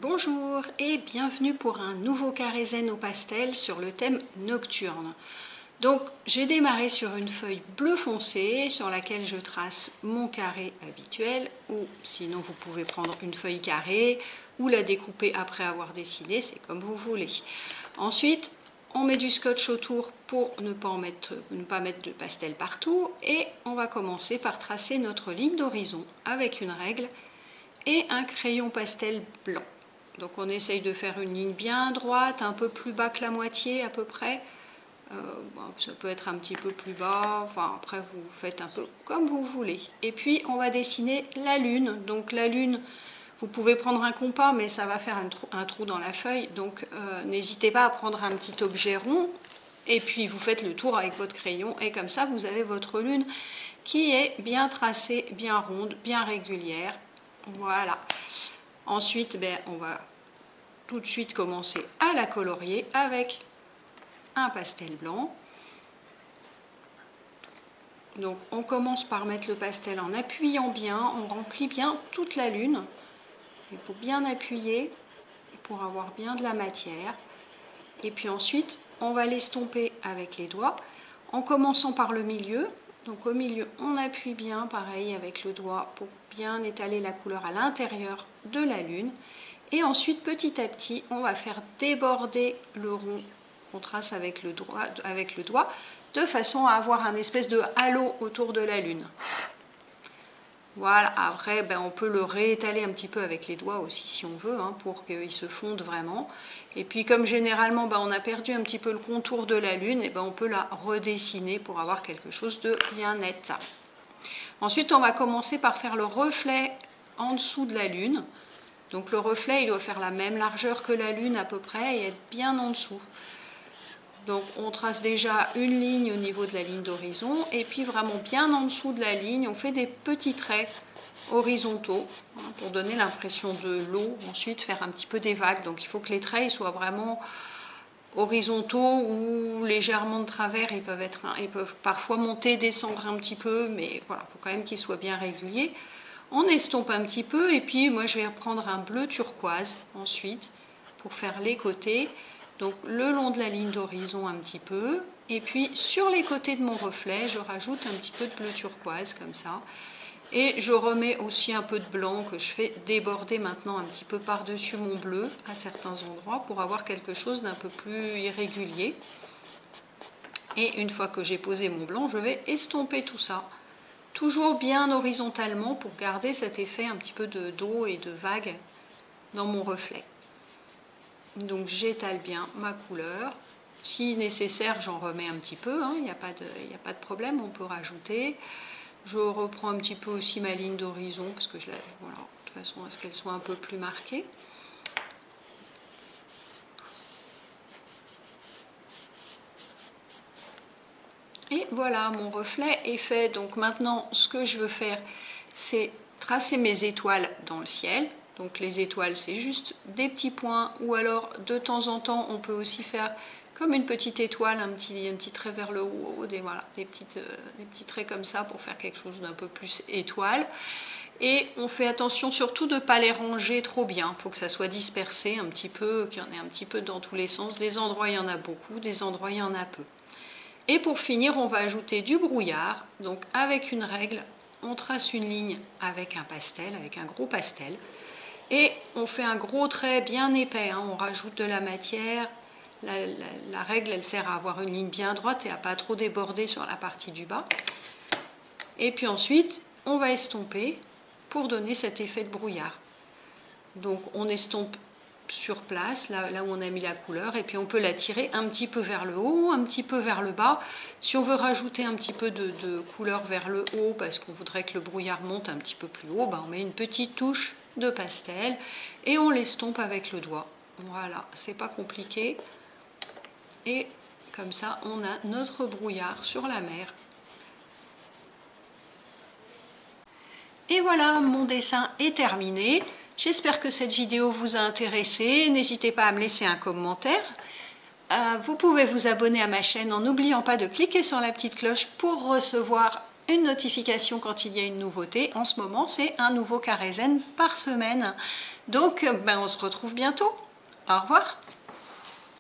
Bonjour et bienvenue pour un nouveau carré zen au pastel sur le thème nocturne. Donc j'ai démarré sur une feuille bleu foncé sur laquelle je trace mon carré habituel, ou sinon vous pouvez prendre une feuille carrée ou la découper après avoir dessiné, c'est comme vous voulez. Ensuite on met du scotch autour pour ne pas mettre de pastel partout, et on va commencer par tracer notre ligne d'horizon avec une règle et un crayon pastel blanc. Donc on essaye de faire une ligne bien droite, un peu plus bas que la moitié à peu près. Ça peut être un petit peu plus bas, enfin après vous faites un peu comme vous voulez. Et puis on va dessiner la lune. Donc la lune, vous pouvez prendre un compas, mais ça va faire un trou dans la feuille. Donc n'hésitez pas à prendre un petit objet rond. Et puis vous faites le tour avec votre crayon. Et comme ça vous avez votre lune qui est bien tracée, bien ronde, bien régulière. Voilà. Ensuite, on va tout de suite commencer à la colorier avec un pastel blanc. Donc on commence par mettre le pastel en appuyant bien, on remplit bien toute la lune. Il faut bien appuyer pour avoir bien de la matière. Et puis ensuite, on va l'estomper avec les doigts en commençant par le milieu. Donc au milieu, on appuie bien, pareil avec le doigt, pour bien étaler la couleur à l'intérieur de la lune. Et ensuite, petit à petit, on va faire déborder le rond qu'on trace avec le doigt, de façon à avoir un espèce de halo autour de la lune. Voilà, après on peut le réétaler un petit peu avec les doigts aussi si on veut, pour qu'il se fonde vraiment. Et puis comme généralement on a perdu un petit peu le contour de la lune, on peut la redessiner pour avoir quelque chose de bien net. Ensuite on va commencer par faire le reflet en dessous de la lune. Donc le reflet il doit faire la même largeur que la lune à peu près et être bien en dessous. Donc on trace déjà une ligne au niveau de la ligne d'horizon, et puis vraiment bien en dessous de la ligne, on fait des petits traits horizontaux pour donner l'impression de l'eau, ensuite faire un petit peu des vagues. Donc il faut que les traits soient vraiment horizontaux ou légèrement de travers. Ils peuvent parfois monter, descendre un petit peu, mais voilà, il faut quand même qu'ils soient bien réguliers. On estompe un petit peu, et puis moi je vais reprendre un bleu turquoise ensuite pour faire les côtés. Donc le long de la ligne d'horizon un petit peu, et puis sur les côtés de mon reflet, je rajoute un petit peu de bleu turquoise comme ça. Et je remets aussi un peu de blanc que je fais déborder maintenant un petit peu par-dessus mon bleu à certains endroits pour avoir quelque chose d'un peu plus irrégulier. Et une fois que j'ai posé mon blanc, je vais estomper tout ça. Toujours bien horizontalement pour garder cet effet un petit peu d'eau et de vague dans mon reflet. Donc j'étale bien ma couleur. Si nécessaire, j'en remets un petit peu, il n'y a pas de problème, on peut rajouter. Je reprends un petit peu aussi ma ligne d'horizon, parce que voilà, de toute façon, à ce qu'elle soit un peu plus marquée. Et voilà, mon reflet est fait. Donc maintenant, ce que je veux faire, c'est tracer mes étoiles dans le ciel. Donc les étoiles, c'est juste des petits points, ou alors de temps en temps, on peut aussi faire comme une petite étoile, un petit trait vers le haut, des petits traits comme ça pour faire quelque chose d'un peu plus étoile. Et on fait attention surtout de ne pas les ranger trop bien. Il faut que ça soit dispersé un petit peu, qu'il y en ait un petit peu dans tous les sens. Des endroits, il y en a beaucoup, des endroits, il y en a peu. Et pour finir, on va ajouter du brouillard. Donc avec une règle, on trace une ligne avec un pastel, avec un gros pastel. Et on fait un gros trait bien épais, on rajoute de la matière. La règle, elle sert à avoir une ligne bien droite et à pas trop déborder sur la partie du bas. Et puis ensuite, on va estomper pour donner cet effet de brouillard. Donc on estompe sur place, là où on a mis la couleur, et puis on peut la tirer un petit peu vers le haut, un petit peu vers le bas. Si on veut rajouter un petit peu de couleur vers le haut, parce qu'on voudrait que le brouillard monte un petit peu plus haut, on met une petite touche de pastel et on l'estompe avec le doigt. Voilà, c'est pas compliqué. Et comme ça, on a notre brouillard sur la mer. Et voilà, mon dessin est terminé. J'espère que cette vidéo vous a intéressé. N'hésitez pas à me laisser un commentaire. Vous pouvez vous abonner à ma chaîne en n'oubliant pas de cliquer sur la petite cloche pour recevoir une notification quand il y a une nouveauté. En ce moment, c'est un nouveau Kaizen par semaine. Donc, on se retrouve bientôt. Au revoir.